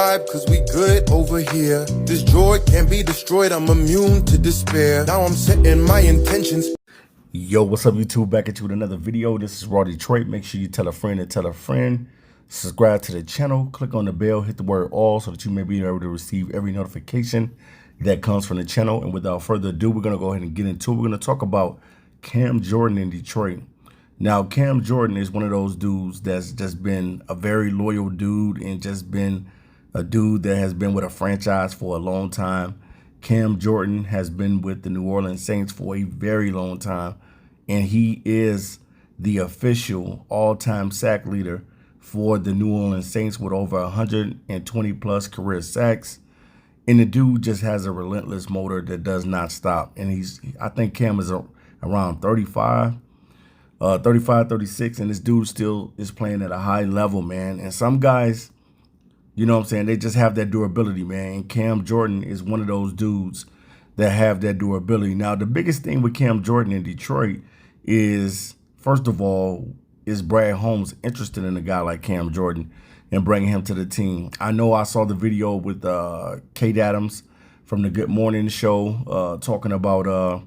vibe, cause we good over here. This joy can't be destroyed, I'm immune to despair. Now I'm setting my intentions. Yo, what's up, YouTube? Back at you with another video. This is Raw Detroit. Make sure you tell a friend and tell a friend. Subscribe to the channel, click on the bell, hit the word all so that you may be able to receive every notification that comes from the channel. And without further ado, we're going to go ahead and get into it. We're going to talk about Cam Jordan in Detroit. Now, Cam Jordan is one of those dudes that's just been a very loyal dude and just been a dude that has been with a franchise for a long time. Cam Jordan has been with the New Orleans Saints for a very long time, and he is the official all-time sack leader for the New Orleans Saints with over 120 plus career sacks. And the dude just has a relentless motor that does not stop. And I think Cam is around 35, 36, and this dude still is playing at a high level, man. And some guys, you know what I'm saying, they just have that durability, man. And Cam Jordan is one of those dudes that have that durability. Now, the biggest thing with Cam Jordan in Detroit is, first of all, is Brad Holmes interested in a guy like Cam Jordan and bringing him to the team? I know I saw the video with Kate Adams from the Good Morning Show talking about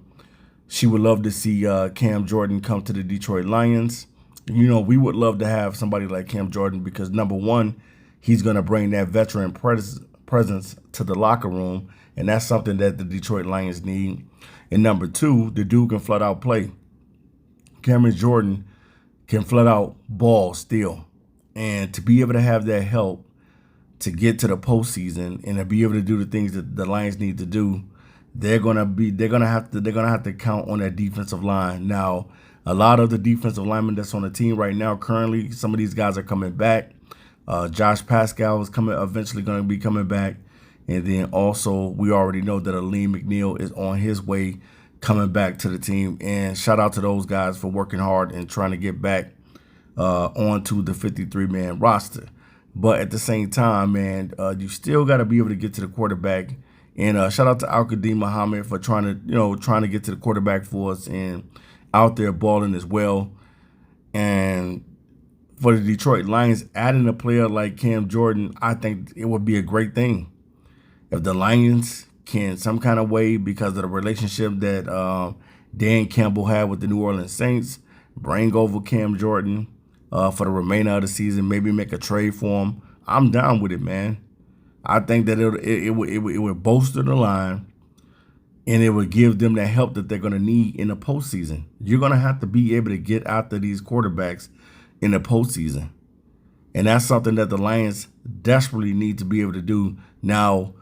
she would love to see Cam Jordan come to the Detroit Lions. You know, we would love to have somebody like Cam Jordan because, number one, he's going to bring that veteran presence to the locker room, and that's something that the Detroit Lions need. And number two, the dude can flat out play. Cameron Jordan can flat out ball still. And to be able to have that help to get to the postseason and to be able to do the things that the Lions need to do, they're gonna have to count on that defensive line. Now, a lot of the defensive linemen that's on the team right now, currently, some of these guys are coming back. Josh Pascal is eventually going to be coming back, and then also we already know that Aleem McNeil is on his way coming back to the team. And shout out to those guys for working hard and trying to get back onto the 53-man roster. But at the same time, man, you still got to be able to get to the quarterback. And shout out to Al-Qadim Muhammad for trying to get to the quarterback for us and out there balling as well. And for the Detroit Lions, adding a player like Cam Jordan, I think it would be a great thing. If the Lions can some kind of way, because of the relationship that Dan Campbell had with the New Orleans Saints, bring over Cam Jordan for the remainder of the season, maybe make a trade for him, I'm down with it, man. I think that it would bolster the line, and it would give them the help that they're going to need in the postseason. You're going to have to be able to get after these quarterbacks in the postseason. And that's something that the Lions desperately need to be able to do. Now,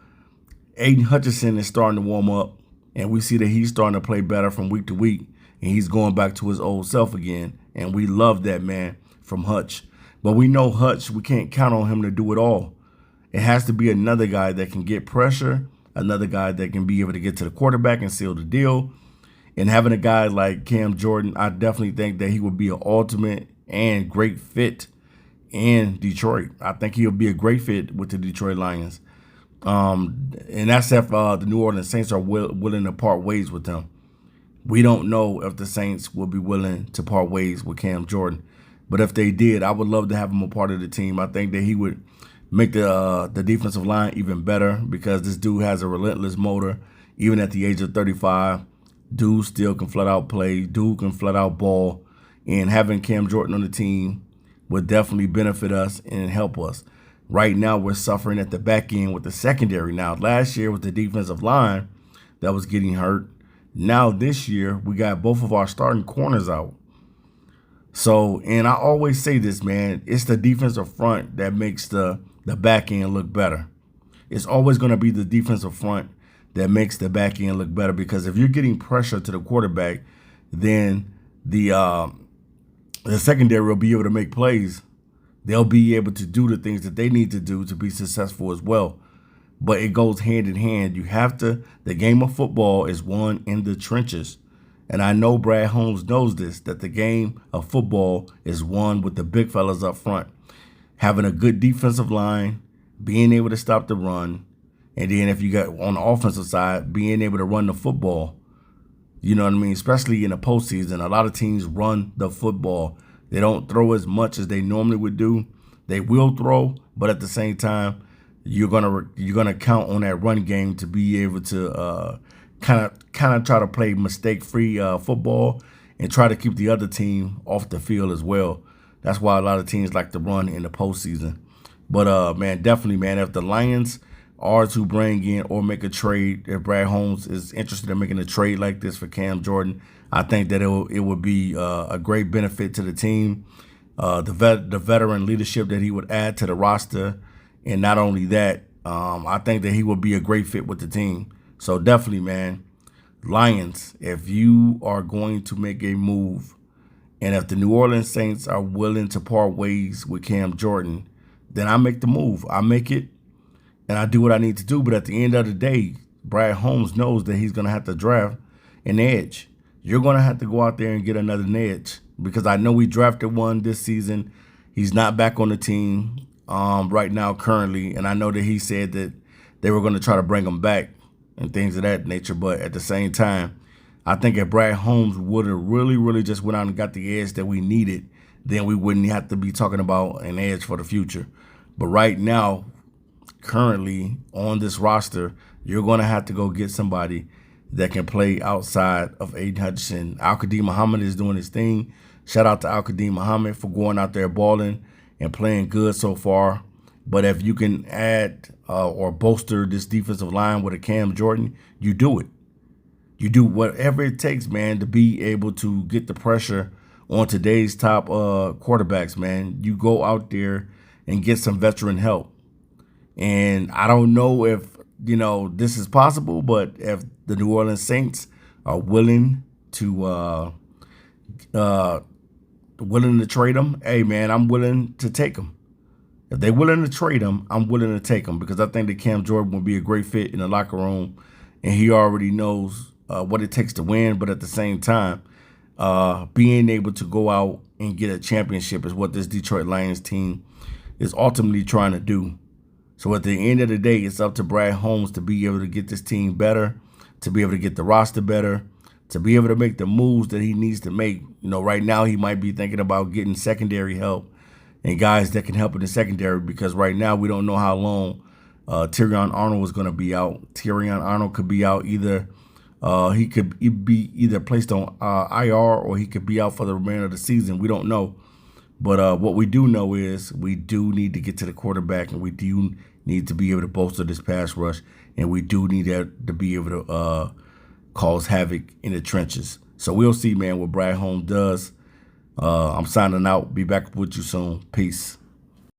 Aiden Hutchinson is starting to warm up, and we see that he's starting to play better from week to week, and he's going back to his old self again. And we love that, man, from Hutch. But we know Hutch, we can't count on him to do it all. It has to be another guy that can get pressure, another guy that can be able to get to the quarterback and seal the deal. And having a guy like Cam Jordan, I definitely think that he would be an ultimate and great fit in Detroit. I think he'll be a great fit with the Detroit Lions. And that's if the New Orleans Saints are willing to part ways with him. We don't know if the Saints will be willing to part ways with Cam Jordan. But if they did, I would love to have him a part of the team. I think that he would make the defensive line even better because this dude has a relentless motor. Even at the age of 35, dude still can flat out play. Dude can flat out ball. And having Cam Jordan on the team would definitely benefit us and help us. Right now, we're suffering at the back end with the secondary. Now, last year was the defensive line that was getting hurt. Now, this year, we got both of our starting corners out. So, and I always say this, man, it's the defensive front that makes the back end look better. It's always going to be the defensive front that makes the back end look better, because if you're getting pressure to the quarterback, then the secondary will be able to make plays. They'll be able to do the things that they need to do to be successful as well. But it goes hand in hand. You have to, the game of football is won in the trenches. And I know Brad Holmes knows this, that the game of football is won with the big fellas up front. Having a good defensive line, being able to stop the run, and then if you got on the offensive side, being able to run the football. You know what I mean? Especially in the postseason, a lot of teams run the football. They don't throw as much as they normally would do. They will throw, but at the same time, you're gonna count on that run game to be able to kind of try to play mistake-free football and try to keep the other team off the field as well. That's why a lot of teams like to run in the postseason. But man, definitely, man, if the Lions are to bring in or make a trade, if Brad Holmes is interested in making a trade like this for Cam Jordan, I think that it would be a great benefit to the team. The veteran leadership that he would add to the roster, and not only that, I think that he would be a great fit with the team. So definitely, man, Lions, if you are going to make a move, and if the New Orleans Saints are willing to part ways with Cam Jordan, then I make the move. I make it, and I do what I need to do. But at the end of the day, Brad Holmes knows that he's going to have to draft an edge. You're going to have to go out there and get another edge, because I know we drafted one this season. He's not back on the team right now currently, and I know that he said that they were going to try to bring him back and things of that nature. But at the same time, I think if Brad Holmes would have really just went out and got the edge that we needed, then we wouldn't have to be talking about an edge for the future. But right now, currently on this roster, you're going to have to go get somebody that can play outside of Aiden Hutchinson. Al-Qadim Muhammad is doing his thing. Shout out to Al-Qadim Muhammad for going out there balling and playing good so far. But if you can add or bolster this defensive line with a Cam Jordan, you do it. You do whatever it takes, man, to be able to get the pressure on today's top quarterbacks, man. You go out there and get some veteran help. And I don't know if, this is possible, but if the New Orleans Saints are willing to trade them, hey, man, I'm willing to take them. If they're willing to trade him, I'm willing to take him, because I think that Cam Jordan would be a great fit in the locker room, and he already knows what it takes to win. But at the same time, being able to go out and get a championship is what this Detroit Lions team is ultimately trying to do. So at the end of the day, it's up to Brad Holmes to be able to get this team better, to be able to get the roster better, to be able to make the moves that he needs to make. Right now he might be thinking about getting secondary help and guys that can help in the secondary, because right now we don't know how long Terrion Arnold is going to be out. Terrion Arnold could be out either. He could be either placed on IR, or he could be out for the remainder of the season. We don't know. But what we do know is we do need to get to the quarterback, and we do need to be able to bolster this pass rush, and we do need to be able to cause havoc in the trenches. So we'll see, man, what Brad Holmes does. I'm signing out. Be back with you soon. Peace.